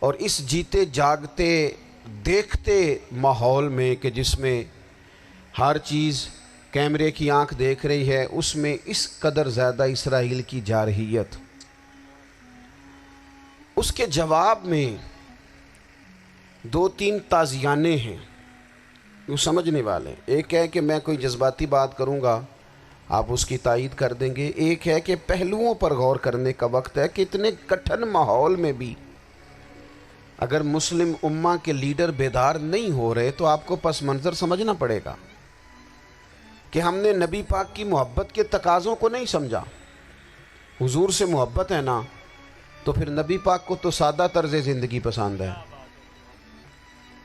اور اس جیتے جاگتے دیکھتے ماحول میں کہ جس میں ہر چیز کیمرے کی آنکھ دیکھ رہی ہے، اس میں اس قدر زیادہ اسرائیل کی جارحیت، اس کے جواب میں دو تین تازیانے ہیں وہ سمجھنے والے ہیں۔ ایک ہے کہ میں کوئی جذباتی بات کروں گا، آپ اس کی تائید کر دیں گے۔ ایک ہے کہ پہلوؤں پر غور کرنے کا وقت ہے کہ اتنے کٹھن ماحول میں بھی اگر مسلم امہ کے لیڈر بیدار نہیں ہو رہے تو آپ کو پس منظر سمجھنا پڑے گا کہ ہم نے نبی پاک کی محبت کے تقاضوں کو نہیں سمجھا۔ حضور سے محبت ہے نا تو پھر نبی پاک کو تو سادہ طرز زندگی پسند ہے،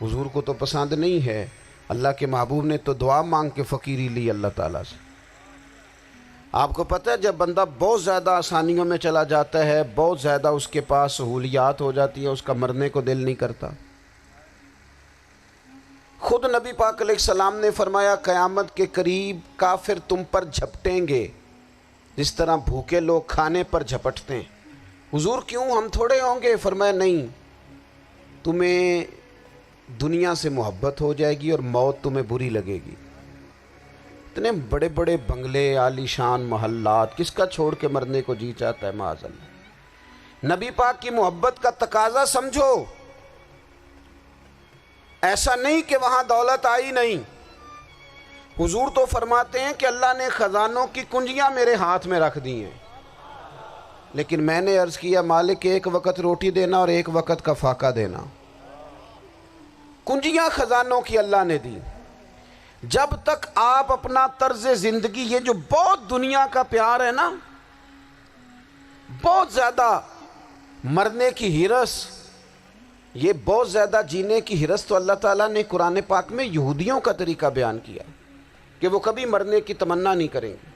حضور کو تو پسند نہیں ہے۔ اللہ کے محبوب نے تو دعا مانگ کے فقیری لی اللہ تعالیٰ سے۔ آپ کو پتہ ہے جب بندہ بہت زیادہ آسانیوں میں چلا جاتا ہے، بہت زیادہ اس کے پاس سہولیات ہو جاتی ہے، اس کا مرنے کو دل نہیں کرتا۔ خود نبی پاک علیہ السلام نے فرمایا قیامت کے قریب کافر تم پر جھپٹیں گے جس طرح بھوکے لوگ کھانے پر جھپٹتے ہیں۔ حضور کیوں، ہم تھوڑے ہوں گے؟ فرمایا نہیں، تمہیں دنیا سے محبت ہو جائے گی اور موت تمہیں بری لگے گی۔ اتنے بڑے بڑے بنگلے، عالی شان محلات، کس کا چھوڑ کے مرنے کو جی چاہتا ہے معاذ اللہ۔ نبی پاک کی محبت کا تقاضا سمجھو، ایسا نہیں کہ وہاں دولت آئی نہیں۔ حضور تو فرماتے ہیں کہ اللہ نے خزانوں کی کنجیاں میرے ہاتھ میں رکھ دی ہیں، لیکن میں نے عرض کیا مالک ایک وقت روٹی دینا اور ایک وقت کا فاقہ دینا۔ کنجیاں خزانوں کی اللہ نے دی۔ جب تک آپ اپنا طرز زندگی، یہ جو بہت دنیا کا پیار ہے نا، بہت زیادہ مرنے کی ہرس، یہ بہت زیادہ جینے کی ہرس، تو اللہ تعالیٰ نے قرآن پاک میں یہودیوں کا طریقہ بیان کیا کہ وہ کبھی مرنے کی تمنا نہیں کریں گے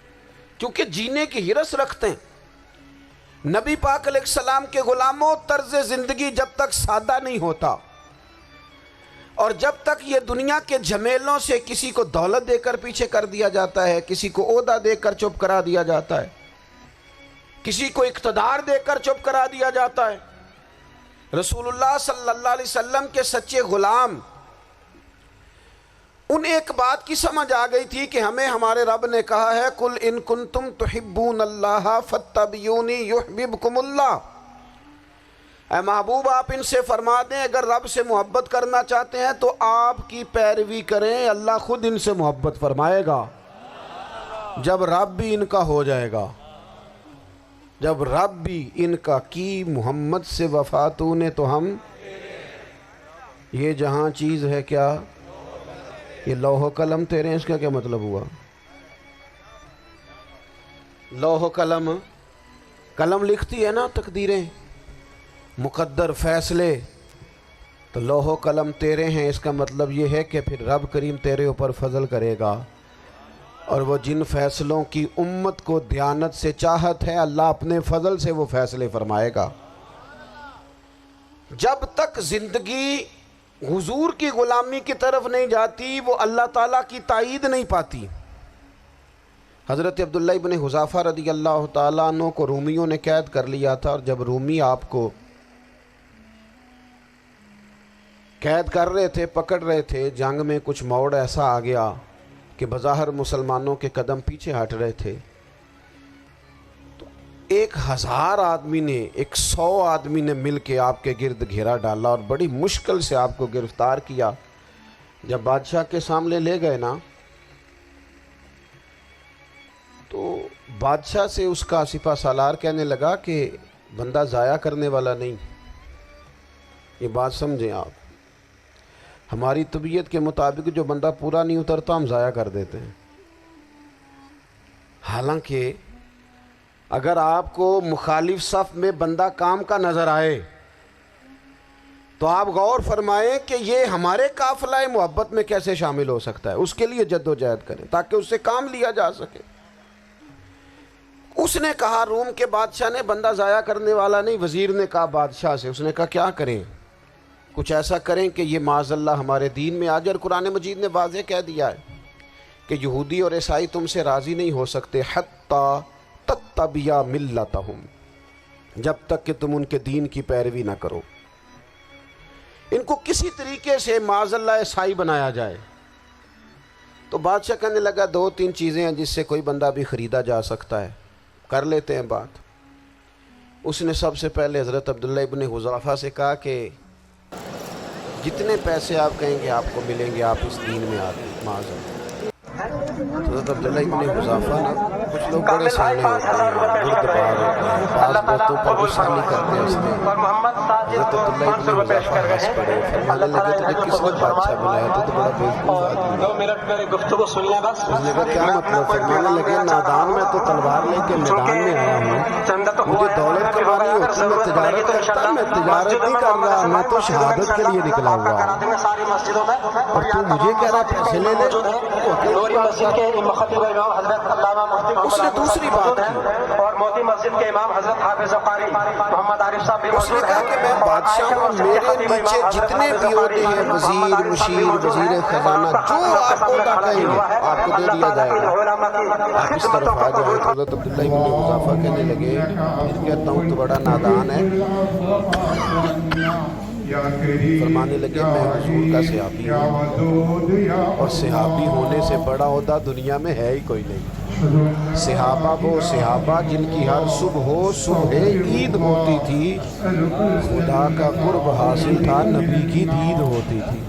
کیونکہ جینے کی ہرس رکھتے ہیں۔ نبی پاک علیہ السلام کے غلاموں، طرز زندگی جب تک سادہ نہیں ہوتا اور جب تک یہ دنیا کے جھمیلوں سے کسی کو دولت دے کر پیچھے کر دیا جاتا ہے، کسی کو عہدہ دے کر چپ کرا دیا جاتا ہے، کسی کو اقتدار دے کر چپ کرا دیا جاتا ہے، رسول اللہ صلی اللہ علیہ وسلم کے سچے غلام ان ایک بات کی سمجھ آ گئی تھی کہ ہمیں ہمارے رب نے کہا ہے قُلْ إِن كُنتُمْ تُحِبُّونَ اللَّهَ فَاتَّبِعُونِي يُحْبِبْكُمُ اللَّهُ۔ اے محبوب آپ ان سے فرما دیں اگر رب سے محبت کرنا چاہتے ہیں تو آپ کی پیروی کریں، اللہ خود ان سے محبت فرمائے گا جب رب بھی ان کا ہو جائے گا، جب رب بھی ان کا کی محمد سے وفاتوں نے تو ہم، یہ جہاں چیز ہے کیا، یہ لوح و قلم تیرے ہیں، اس کا کیا مطلب ہوا؟ لوح و قلم، قلم لکھتی ہے نا تقدیریں، مقدر فیصلے، تو لوح و قلم تیرے ہیں، اس کا مطلب یہ ہے کہ پھر رب کریم تیرے اوپر فضل کرے گا، اور وہ جن فیصلوں کی امت کو دیانت سے چاہت ہے اللہ اپنے فضل سے وہ فیصلے فرمائے گا۔ جب تک زندگی حضور کی غلامی کی طرف نہیں جاتی وہ اللہ تعالیٰ کی تائید نہیں پاتی۔ حضرت عبداللہ ابن حذافہ رضی اللہ تعالیٰ عنہ کو رومیوں نے قید کر لیا تھا، اور جب رومی آپ کو قید کر رہے تھے، پکڑ رہے تھے، جنگ میں کچھ موڑ ایسا آ گیا کہ بظاہر مسلمانوں کے قدم پیچھے ہٹ رہے تھے، تو 1000 آدمی نے، 100 آدمی نے مل کے آپ کے گرد گھیرا ڈالا اور بڑی مشکل سے آپ کو گرفتار کیا۔ جب بادشاہ کے سامنے لے گئے نا تو بادشاہ سے اس کا سپہ سالار کہنے لگا کہ بندہ ضائع کرنے والا نہیں، یہ بات سمجھیں آپ، ہماری طبیعت کے مطابق جو بندہ پورا نہیں اترتا ہم ضائع کر دیتے ہیں۔ حالانکہ اگر آپ کو مخالف صف میں بندہ کام کا نظر آئے تو آپ غور فرمائیں کہ یہ ہمارے قافلہ محبت میں کیسے شامل ہو سکتا ہے، اس کے لیے جد و جہد کریں تاکہ اس سے کام لیا جا سکے۔ اس نے کہا، روم کے بادشاہ نے، بندہ ضائع کرنے والا نہیں، وزیر نے کہا بادشاہ سے، اس نے کہا کیا کریں، کچھ ایسا کریں کہ یہ معاذ اللہ ہمارے دین میں آ جائے۔ اور قرآن مجید نے واضح کہہ دیا ہے کہ یہودی اور عیسائی تم سے راضی نہیں ہو سکتے حتی تتبع ملتہم، جب تک کہ تم ان کے دین کی پیروی نہ کرو۔ ان کو کسی طریقے سے معاذ اللہ عیسائی بنایا جائے۔ تو بادشاہ کہنے لگا 2-3 چیزیں ہیں جس سے کوئی بندہ بھی خریدا جا سکتا ہے، کر لیتے ہیں بات۔ اس نے سب سے پہلے حضرت عبداللہ ابن حذافہ سے کہا کہ جتنے پیسے آپ کہیں گے آپ کو ملیں گے، آپ اس دین میں آتے معاذ اللہ۔ حضرت عبداللہ ابن حذافہ نا، کچھ لوگ بڑے سیانے ہوتے ہیں، بردبار ہوتے ہیں، بعض باتوں پر غصہ نہیں کرتے ہنستے ہیں۔ حضرت عبداللہ ابن حذافہ ہنس پڑے، فرمانے لگے تجھے کس نے بادشاہ بنایا؟ تو بڑا بیوقوف آدمی ہے۔ اس نے کہا کیا مطلب؟ فرمانے لگے نادان، میں تو تلوار لے کے میدان میں آیا ہوں، مجھے دولت کمانی ہوتی، میں تجارت کرتا، میں تجارت نہیں کر رہا، میں تو شہادت کے لیے نکلا ہوا ہوں، اور تو مجھے کہہ رہا پیسے لے لے۔ مسجد کے خطیب امام حضرت علامہ مفتی اس نے دوسری بات کی، اور موتی مسجد کے امام حضرت حافظ قاری محمد عارف صاحب بھی اس نے موجود کہا ہیں۔ کہ میں بادشاہ ہوں، میرے نیچے جتنے بھی عہدے ہیں، وزیر، مشیر، وزیر خزانہ، جو آپ عہدہ کہیں گے آپ کو دے دیا جائے گا، آپ اس طرف آ جائیں۔ حضرت عبداللہ ابن حذافہ کہنے لگے پھر کہتا ہوں تو بڑا نادان ہے۔ فرمانے لگے میں حضور کا صحابی ہوں، اور صحابی ہونے سے بڑا عہدہ دنیا میں ہے ہی کوئی نہیں۔ صحابہ وہ صحابہ جن کی ہر صبح عید ہوتی تھی، خدا کا قرب حاصل تھا، نبی کی دید ہوتی تھی۔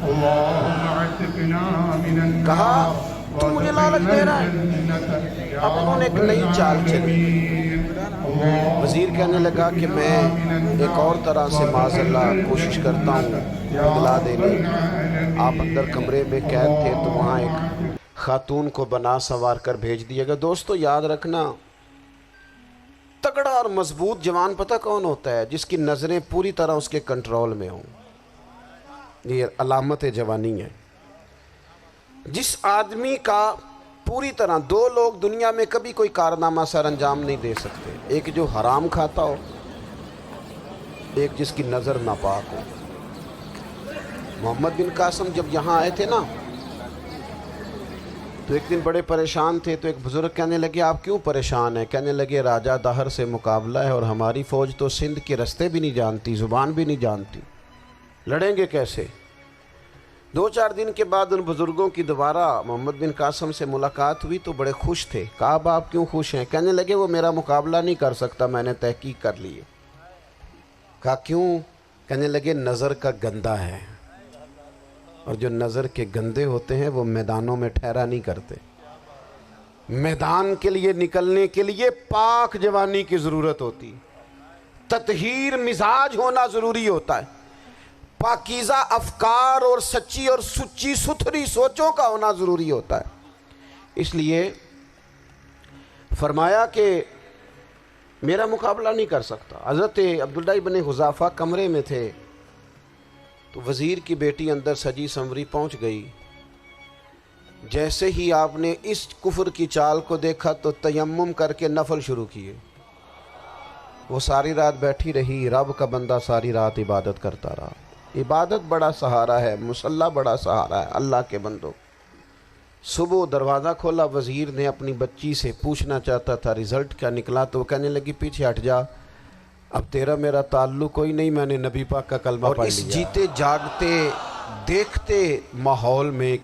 کہا تو مجھے لالچ دے رہا ہے۔ اب انہوں نے ایک نئی چال چلی۔ وزیر کہنے لگا کہ میں ایک اور طرح سے معاذ اللہ کوشش کرتا ہوں اطلاع دینے۔ آپ اندر کمرے میں قید تھے تو وہاں ایک خاتون کو بنا سنوار کر بھیج دیا گیا۔ دوستو یاد رکھنا، تگڑا اور مضبوط جوان پتہ کون ہوتا ہے؟ جس کی نظریں پوری طرح اس کے کنٹرول میں ہوں۔ یہ علامت جوانی ہے۔ جس آدمی کا پوری طرح، 2 لوگ دنیا میں کبھی کوئی کارنامہ سر انجام نہیں دے سکتے، ایک جو حرام کھاتا ہو، ایک جس کی نظر ناپاک ہو۔ محمد بن قاسم جب یہاں آئے تھے نا تو ایک دن بڑے پریشان تھے، تو ایک بزرگ کہنے لگے آپ کیوں پریشان ہیں؟ کہنے لگے راجہ دہر سے مقابلہ ہے، اور ہماری فوج تو سندھ کے رستے بھی نہیں جانتی، زبان بھی نہیں جانتی، لڑیں گے کیسے؟ 2-4 دن کے بعد ان بزرگوں کی دوبارہ محمد بن قاسم سے ملاقات ہوئی تو بڑے خوش تھے۔ کہا اب آپ کیوں خوش ہیں؟ کہنے لگے وہ میرا مقابلہ نہیں کر سکتا، میں نے تحقیق کر لی ہے۔ کہا کیوں؟ کہنے لگے نظر کا گندہ ہے، اور جو نظر کے گندے ہوتے ہیں وہ میدانوں میں ٹھہرا نہیں کرتے۔ میدان کے لیے نکلنے کے لیے پاک جوانی کی ضرورت ہوتی، تطہیر مزاج ہونا ضروری ہوتا ہے، پاکیزہ افکار اور سچی اور سچی ستھری سوچوں کا ہونا ضروری ہوتا ہے۔ اس لیے فرمایا کہ میرا مقابلہ نہیں کر سکتا۔ حضرت عبداللہ ابن حذافہ کمرے میں تھے تو وزیر کی بیٹی اندر سجی سنوری پہنچ گئی۔ جیسے ہی آپ نے اس کفر کی چال کو دیکھا تو تیمم کر کے نفل شروع کیے۔ وہ ساری رات بیٹھی رہی، رب کا بندہ ساری رات عبادت کرتا رہا۔ عبادت بڑا سہارا ہے، مصلی بڑا سہارا ہے اللہ کے بندوں۔ صبح دروازہ کھولا، وزیر نے اپنی بچی سے پوچھنا چاہتا تھا رزلٹ کیا نکلا، تو وہ کہنے لگی پیچھے ہٹ جا، اب تیرا میرا تعلق کوئی نہیں، میں نے نبی پاک کا کلمہ پڑھ لیا۔ اور اس جیتے جاگتے دیکھتے ماحول میں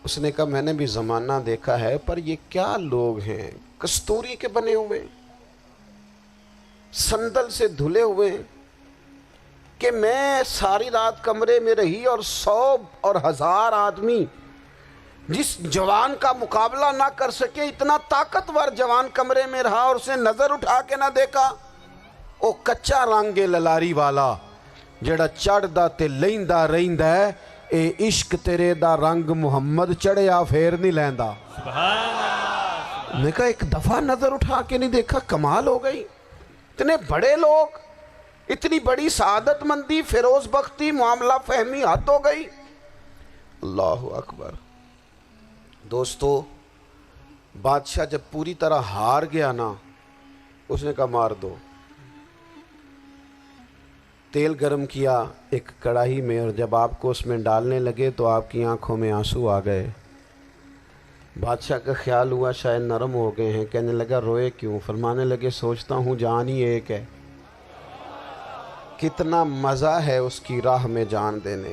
اس نے کہا میں نے بھی زمانہ دیکھا ہے، پر یہ کیا لوگ ہیں، کستوری کے بنے ہوئے، سندل سے دھلے ہوئے، کہ میں ساری رات کمرے میں رہی اور 100 اور 1000 آدمی جس جوان کا مقابلہ نہ کر سکے، اتنا طاقتور جوان کمرے میں رہا اور اسے نظر اٹھا کے نہ دیکھا۔ او کچا رنگ للاری والا جڑا چڑھدا تے لیندا رہندا ہے، اے عشق تیرے دا رنگ محمد چڑھیا پھر نہیں لیندا۔ میں کہا ایک دفعہ نظر اٹھا کے نہیں دیکھا، کمال ہو گئی۔ اتنے بڑے لوگ، اتنی بڑی سعادت مندی، فیروز بختی، معاملہ فہمی حد ہو گئی۔ اللہ اکبر۔ دوستو بادشاہ جب پوری طرح ہار گیا نا، اس نے کہا مار دو۔ تیل گرم کیا ایک کڑاہی میں، اور جب آپ کو اس میں ڈالنے لگے تو آپ کی آنکھوں میں آنسو آ گئے۔ بادشاہ کا خیال ہوا شاید نرم ہو گئے ہیں، کہنے لگا روئے کیوں؟ فرمانے لگے سوچتا ہوں جان ہی ایک ہے، کتنا مزہ ہے اس کی راہ میں جان دینے